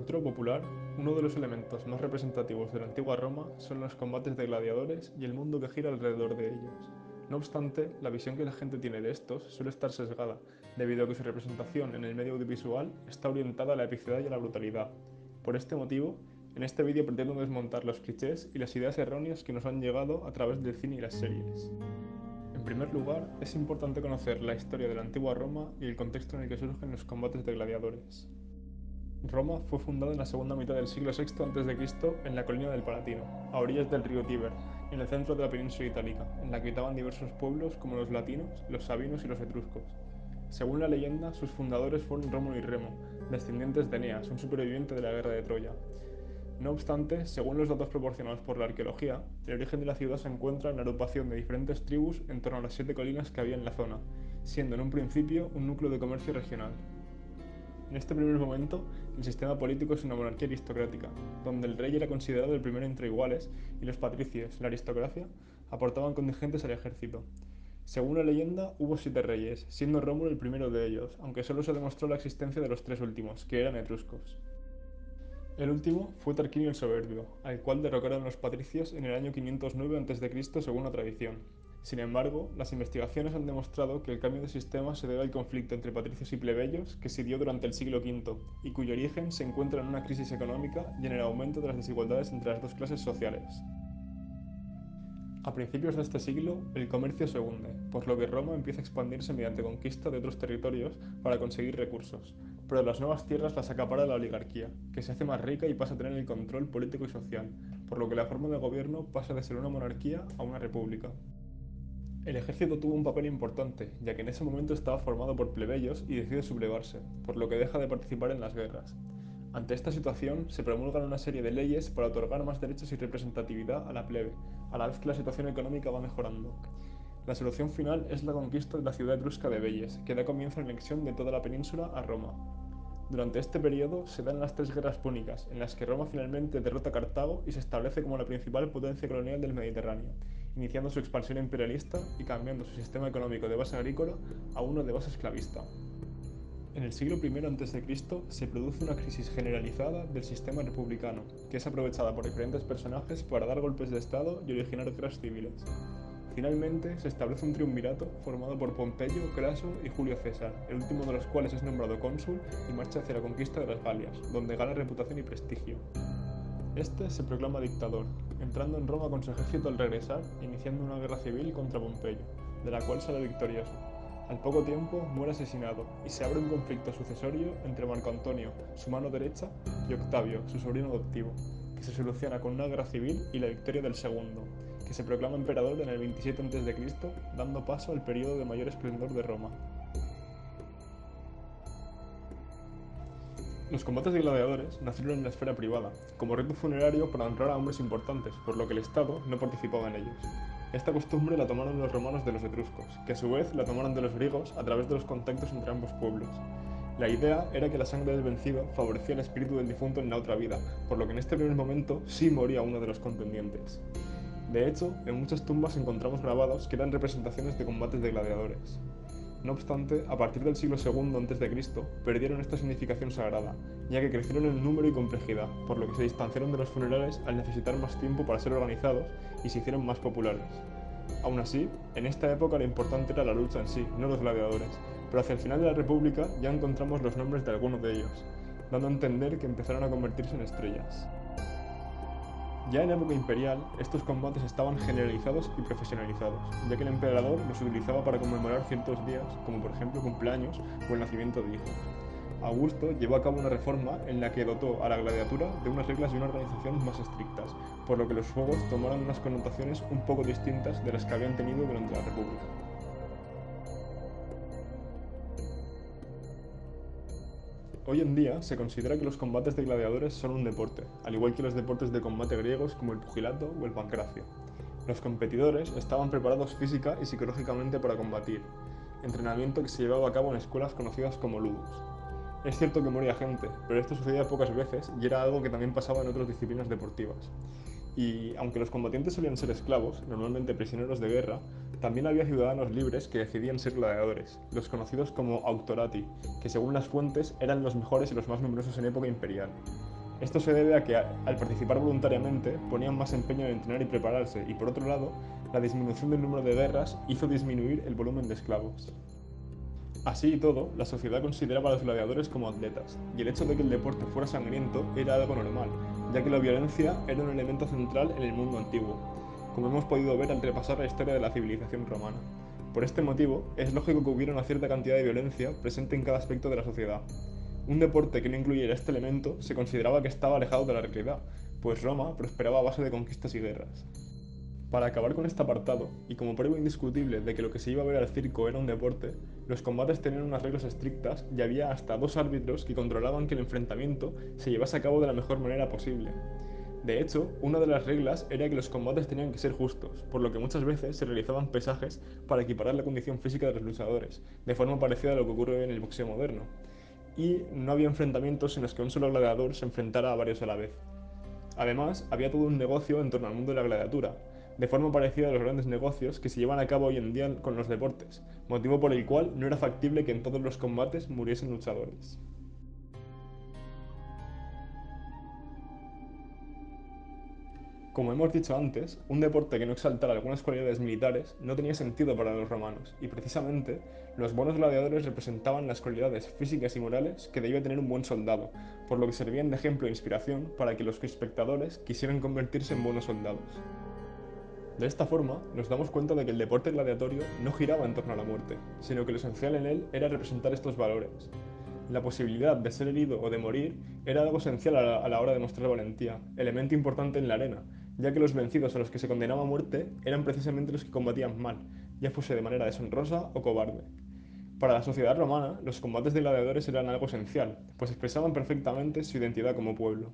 cultura popular, uno de los elementos más representativos de la antigua Roma son los combates de gladiadores y el mundo que gira alrededor de ellos. No obstante, la visión que la gente tiene de estos suele estar sesgada, debido a que su representación en el medio audiovisual está orientada a la epicidad y a la brutalidad. Por este motivo, en este vídeo pretendo desmontar los clichés y las ideas erróneas que nos han llegado a través del cine y las series. En primer lugar, es importante conocer la historia de la antigua Roma y el contexto en el que surgen los combates de gladiadores. Roma fue fundada en la segunda mitad del siglo VI a.C. en la colina del Palatino, a orillas del río Tíber, en el centro de la península itálica, en la que habitaban diversos pueblos como los latinos, los sabinos y los etruscos. Según la leyenda, sus fundadores fueron Rómulo y Remo, descendientes de Eneas, un superviviente de la guerra de Troya. No obstante, según los datos proporcionados por la arqueología, el origen de la ciudad se encuentra en la agrupación de diferentes tribus en torno a las 7 colinas que había en la zona, siendo en un principio un núcleo de comercio regional. En este primer momento, el sistema político es una monarquía aristocrática, donde el rey era considerado el primero entre iguales y los patricios, la aristocracia, aportaban contingentes al ejército. Según la leyenda, hubo 7 reyes, siendo Rómulo el primero de ellos, aunque solo se demostró la existencia de los 3 últimos, que eran etruscos. El último fue Tarquinio el Soberbio, al cual derrocaron los patricios en el año 509 a.C. según la tradición. Sin embargo, las investigaciones han demostrado que el cambio de sistema se debe al conflicto entre patricios y plebeyos que se dio durante el siglo V y cuyo origen se encuentra en una crisis económica y en el aumento de las desigualdades entre las dos clases sociales. A principios de este siglo, el comercio se hunde, por lo que Roma empieza a expandirse mediante conquista de otros territorios para conseguir recursos, pero las nuevas tierras las acapara la oligarquía, que se hace más rica y pasa a tener el control político y social, por lo que la forma de gobierno pasa de ser una monarquía a una república. El ejército tuvo un papel importante, ya que en ese momento estaba formado por plebeyos y decide sublevarse, por lo que deja de participar en las guerras. Ante esta situación, se promulgan una serie de leyes para otorgar más derechos y representatividad a la plebe, a la vez que la situación económica va mejorando. La solución final es la conquista de la ciudad etrusca de Velles, que da comienzo a la anexión de toda la península a Roma. Durante este periodo se dan las 3 guerras púnicas, en las que Roma finalmente derrota a Cartago y se establece como la principal potencia colonial del Mediterráneo, iniciando su expansión imperialista y cambiando su sistema económico de base agrícola a uno de base esclavista. En el siglo I a.C. se produce una crisis generalizada del sistema republicano, que es aprovechada por diferentes personajes para dar golpes de Estado y originar guerras civiles. Finalmente, se establece un triunvirato formado por Pompeyo, Craso y Julio César, el último de los cuales es nombrado cónsul y marcha hacia la conquista de las Galias, donde gana reputación y prestigio. Este se proclama dictador, entrando en Roma con su ejército al regresar e iniciando una guerra civil contra Pompeyo, de la cual sale victorioso. Al poco tiempo muere asesinado y se abre un conflicto sucesorio entre Marco Antonio, su mano derecha, y Octavio, su sobrino adoptivo, que se soluciona con una guerra civil y la victoria del segundo, que se proclama emperador en el 27 a.C., dando paso al periodo de mayor esplendor de Roma. Los combates de gladiadores nacieron en la esfera privada, como rito funerario para honrar a hombres importantes, por lo que el Estado no participaba en ellos. Esta costumbre la tomaron los romanos de los etruscos, que a su vez la tomaron de los griegos a través de los contactos entre ambos pueblos. La idea era que la sangre del vencido favorecía el espíritu del difunto en la otra vida, por lo que en este primer momento sí moría uno de los contendientes. De hecho, en muchas tumbas encontramos grabados que eran representaciones de combates de gladiadores. No obstante, a partir del siglo II a.C., perdieron esta significación sagrada, ya que crecieron en número y complejidad, por lo que se distanciaron de los funerales al necesitar más tiempo para ser organizados y se hicieron más populares. Aún así, en esta época lo importante era la lucha en sí, no los gladiadores, pero hacia el final de la República ya encontramos los nombres de algunos de ellos, dando a entender que empezaron a convertirse en estrellas. Ya en época imperial, estos combates estaban generalizados y profesionalizados, ya que el emperador los utilizaba para conmemorar ciertos días, como por ejemplo cumpleaños o el nacimiento de hijos. Augusto llevó a cabo una reforma en la que dotó a la gladiatura de unas reglas y una organización más estrictas, por lo que los juegos tomaron unas connotaciones un poco distintas de las que habían tenido durante la República. Hoy en día se considera que los combates de gladiadores son un deporte, al igual que los deportes de combate griegos como el pugilato o el pancracio. Los competidores estaban preparados física y psicológicamente para combatir, entrenamiento que se llevaba a cabo en escuelas conocidas como ludus. Es cierto que moría gente, pero esto sucedía pocas veces y era algo que también pasaba en otras disciplinas deportivas. Y aunque los combatientes solían ser esclavos, normalmente prisioneros de guerra, también había ciudadanos libres que decidían ser gladiadores, los conocidos como auctorati, que según las fuentes eran los mejores y los más numerosos en época imperial. Esto se debe a que al participar voluntariamente ponían más empeño en entrenar y prepararse, y por otro lado, la disminución del número de guerras hizo disminuir el volumen de esclavos. Así y todo, la sociedad consideraba a los gladiadores como atletas, y el hecho de que el deporte fuera sangriento era algo normal, ya que la violencia era un elemento central en el mundo antiguo, como hemos podido ver al repasar la historia de la civilización romana. Por este motivo, es lógico que hubiera una cierta cantidad de violencia presente en cada aspecto de la sociedad. Un deporte que no incluyera este elemento se consideraba que estaba alejado de la realidad, pues Roma prosperaba a base de conquistas y guerras. Para acabar con este apartado, y como prueba indiscutible de que lo que se iba a ver al circo era un deporte, los combates tenían unas reglas estrictas y había hasta 2 árbitros que controlaban que el enfrentamiento se llevase a cabo de la mejor manera posible. De hecho, una de las reglas era que los combates tenían que ser justos, por lo que muchas veces se realizaban pesajes para equiparar la condición física de los luchadores, de forma parecida a lo que ocurre en el boxeo moderno. Y no había enfrentamientos en los que un solo gladiador se enfrentara a varios a la vez. Además, había todo un negocio en torno al mundo de la gladiatura, de forma parecida a los grandes negocios que se llevan a cabo hoy en día con los deportes, motivo por el cual no era factible que en todos los combates muriesen luchadores. Como hemos dicho antes, un deporte que no exaltara algunas cualidades militares no tenía sentido para los romanos, y precisamente los buenos gladiadores representaban las cualidades físicas y morales que debía tener un buen soldado, por lo que servían de ejemplo e inspiración para que los espectadores quisieran convertirse en buenos soldados. De esta forma, nos damos cuenta de que el deporte gladiatorio no giraba en torno a la muerte, sino que lo esencial en él era representar estos valores. La posibilidad de ser herido o de morir era algo esencial a la hora de mostrar valentía, elemento importante en la arena, ya que los vencidos a los que se condenaba a muerte eran precisamente los que combatían mal, ya fuese de manera deshonrosa o cobarde. Para la sociedad romana, los combates de gladiadores eran algo esencial, pues expresaban perfectamente su identidad como pueblo.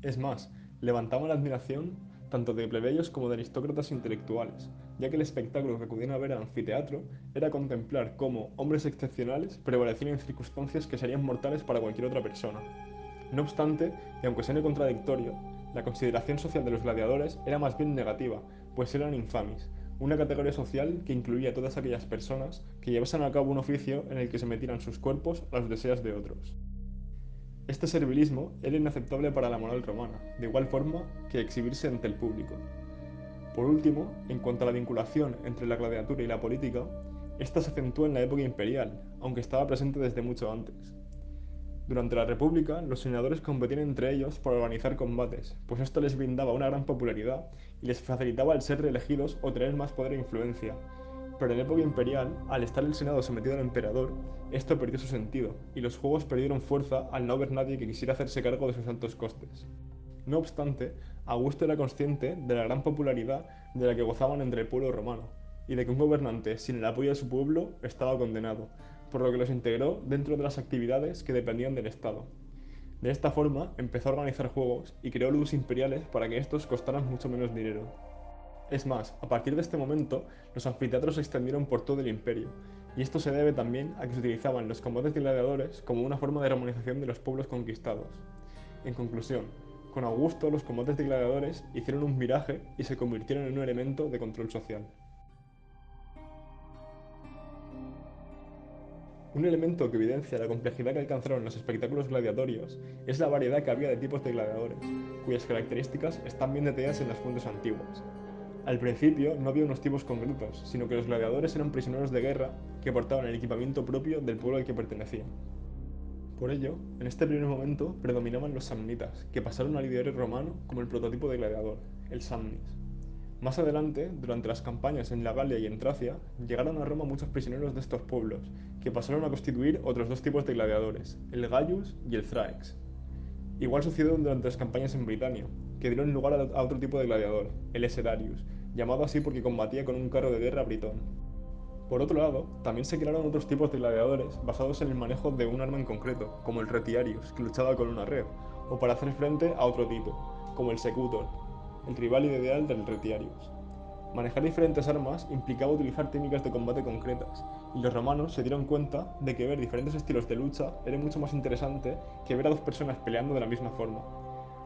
Es más, levantaban la admiración tanto de plebeyos como de aristócratas intelectuales, ya que el espectáculo que acudían a ver al anfiteatro era contemplar cómo hombres excepcionales prevalecían en circunstancias que serían mortales para cualquier otra persona. No obstante, y aunque suene contradictorio, la consideración social de los gladiadores era más bien negativa, pues eran infames, una categoría social que incluía a todas aquellas personas que llevasen a cabo un oficio en el que se metieran sus cuerpos a los deseos de otros. Este servilismo era inaceptable para la moral romana, de igual forma que exhibirse ante el público. Por último, en cuanto a la vinculación entre la gladiatura y la política, esta se acentúa en la época imperial, aunque estaba presente desde mucho antes. Durante la República, los senadores competían entre ellos por organizar combates, pues esto les brindaba una gran popularidad y les facilitaba el ser reelegidos o tener más poder e influencia. Pero en época imperial, al estar el Senado sometido al emperador, esto perdió su sentido, y los juegos perdieron fuerza al no haber nadie que quisiera hacerse cargo de sus altos costes. No obstante, Augusto era consciente de la gran popularidad de la que gozaban entre el pueblo romano, y de que un gobernante sin el apoyo de su pueblo estaba condenado, por lo que los integró dentro de las actividades que dependían del Estado. De esta forma, empezó a organizar juegos y creó luz imperiales para que estos costaran mucho menos dinero. Es más, a partir de este momento, los anfiteatros se extendieron por todo el imperio, y esto se debe también a que se utilizaban los combates de gladiadores como una forma de armonización de los pueblos conquistados. En conclusión, con Augusto los combates de gladiadores hicieron un viraje y se convirtieron en un elemento de control social. Un elemento que evidencia la complejidad que alcanzaron los espectáculos gladiatorios es la variedad que había de tipos de gladiadores, cuyas características están bien detalladas en las fuentes antiguas. Al principio no había unos tipos concretos, sino que los gladiadores eran prisioneros de guerra que portaban el equipamiento propio del pueblo al que pertenecían. Por ello, en este primer momento predominaban los samnitas, que pasaron al ideario romano como el prototipo de gladiador, el samnis. Más adelante, durante las campañas en la Galia y en Tracia, llegaron a Roma muchos prisioneros de estos pueblos, que pasaron a constituir otros dos tipos de gladiadores, el Gaius y el Thrax. Igual sucedió durante las campañas en Britania, que dieron lugar a otro tipo de gladiador, el Esedarius, llamado así porque combatía con un carro de guerra britón. Por otro lado, también se crearon otros tipos de gladiadores basados en el manejo de un arma en concreto, como el Retiarius, que luchaba con una red, o para hacer frente a otro tipo, como el Secutor, el rival ideal del Retiarius. Manejar diferentes armas implicaba utilizar técnicas de combate concretas, y los romanos se dieron cuenta de que ver diferentes estilos de lucha era mucho más interesante que ver a dos personas peleando de la misma forma.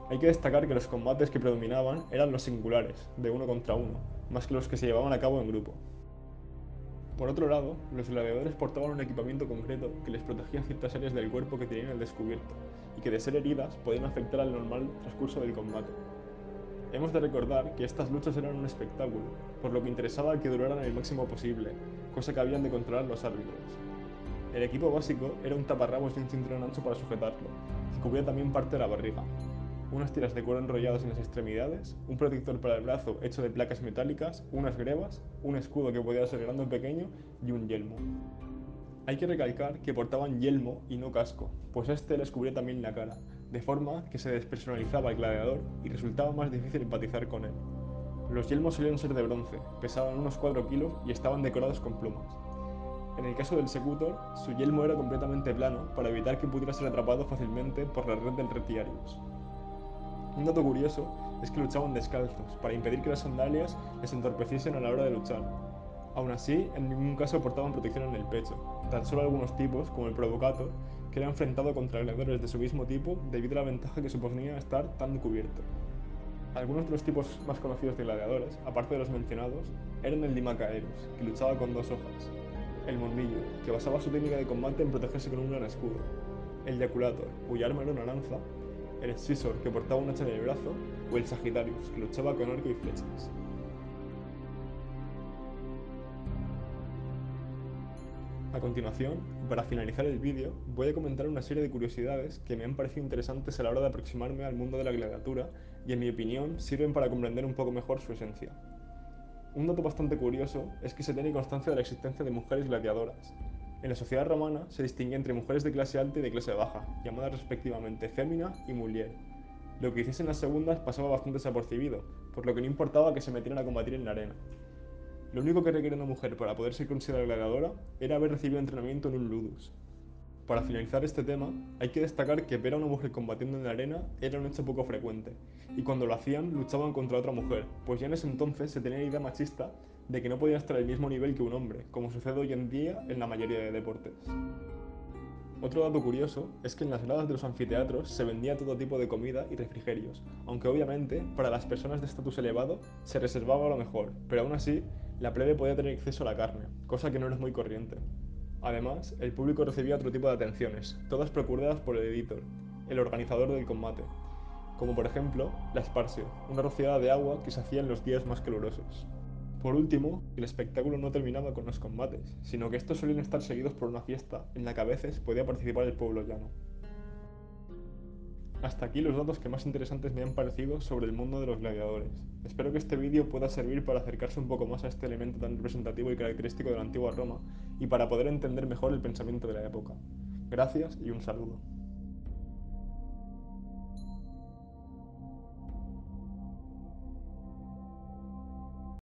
Hay que destacar que los combates que predominaban eran los singulares, de uno contra uno, más que los que se llevaban a cabo en grupo. Por otro lado, los gladiadores portaban un equipamiento concreto que les protegía ciertas áreas del cuerpo que tenían al descubierto, y que de ser heridas podían afectar al normal transcurso del combate. Hemos de recordar que estas luchas eran un espectáculo, por lo que interesaba que duraran el máximo posible, cosa que habían de controlar los árbitros. El equipo básico era un taparrabos y un cinturón ancho para sujetarlo, que cubría también parte de la barriga, unas tiras de cuero enrolladas en las extremidades, un protector para el brazo hecho de placas metálicas, unas grebas, un escudo que podía ser grande o pequeño y un yelmo. Hay que recalcar que portaban yelmo y no casco, pues este les cubría también la cara, de forma que se despersonalizaba el gladiador y resultaba más difícil empatizar con él. Los yelmos solían ser de bronce, pesaban unos 4 kilos y estaban decorados con plumas. En el caso del Secutor, su yelmo era completamente plano para evitar que pudiera ser atrapado fácilmente por la red del Retiarius. Un dato curioso es que luchaban descalzos, para impedir que las sandalias les entorpeciesen a la hora de luchar. Aún así, en ningún caso portaban protección en el pecho, tan solo algunos tipos, como el Provocator, que era enfrentado contra gladiadores de su mismo tipo debido a la ventaja que suponía estar tan cubierto. Algunos de los tipos más conocidos de gladiadores, aparte de los mencionados, eran el Dimacaerus, que luchaba con 2 hojas, el Mondillo, que basaba su técnica de combate en protegerse con un gran escudo, el Jaculator, cuya arma era una lanza, el Scissor, que portaba un hacha en el brazo, o el Sagittarius, que luchaba con arco y flechas. A continuación, y para finalizar el vídeo, voy a comentar una serie de curiosidades que me han parecido interesantes a la hora de aproximarme al mundo de la gladiatura y en mi opinión sirven para comprender un poco mejor su esencia. Un dato bastante curioso es que se tiene constancia de la existencia de mujeres gladiadoras. En la sociedad romana se distinguía entre mujeres de clase alta y de clase baja, llamadas respectivamente fémina y mulier. Lo que hiciesen las segundas pasaba bastante desapercibido, por lo que no importaba que se metieran a combatir en la arena. Lo único que requería una mujer para poder ser considerada gladiadora era haber recibido entrenamiento en un ludus. Para finalizar este tema, hay que destacar que ver a una mujer combatiendo en la arena era un hecho poco frecuente, y cuando lo hacían luchaban contra otra mujer, pues ya en ese entonces se tenía la idea machista de que no podían estar al mismo nivel que un hombre, como sucede hoy en día en la mayoría de deportes. Otro dato curioso es que en las gradas de los anfiteatros se vendía todo tipo de comida y refrigerios, aunque obviamente para las personas de estatus elevado se reservaba lo mejor, pero aún así la plebe podía tener acceso a la carne, cosa que no era muy corriente. Además, el público recibía otro tipo de atenciones, todas procuradas por el editor, el organizador del combate, como por ejemplo la Sparsio, una rociada de agua que se hacía en los días más calurosos. Por último, el espectáculo no terminaba con los combates, sino que estos solían estar seguidos por una fiesta en la que a veces podía participar el pueblo llano. Hasta aquí los datos que más interesantes me han parecido sobre el mundo de los gladiadores. Espero que este vídeo pueda servir para acercarse un poco más a este elemento tan representativo y característico de la antigua Roma y para poder entender mejor el pensamiento de la época. Gracias y un saludo.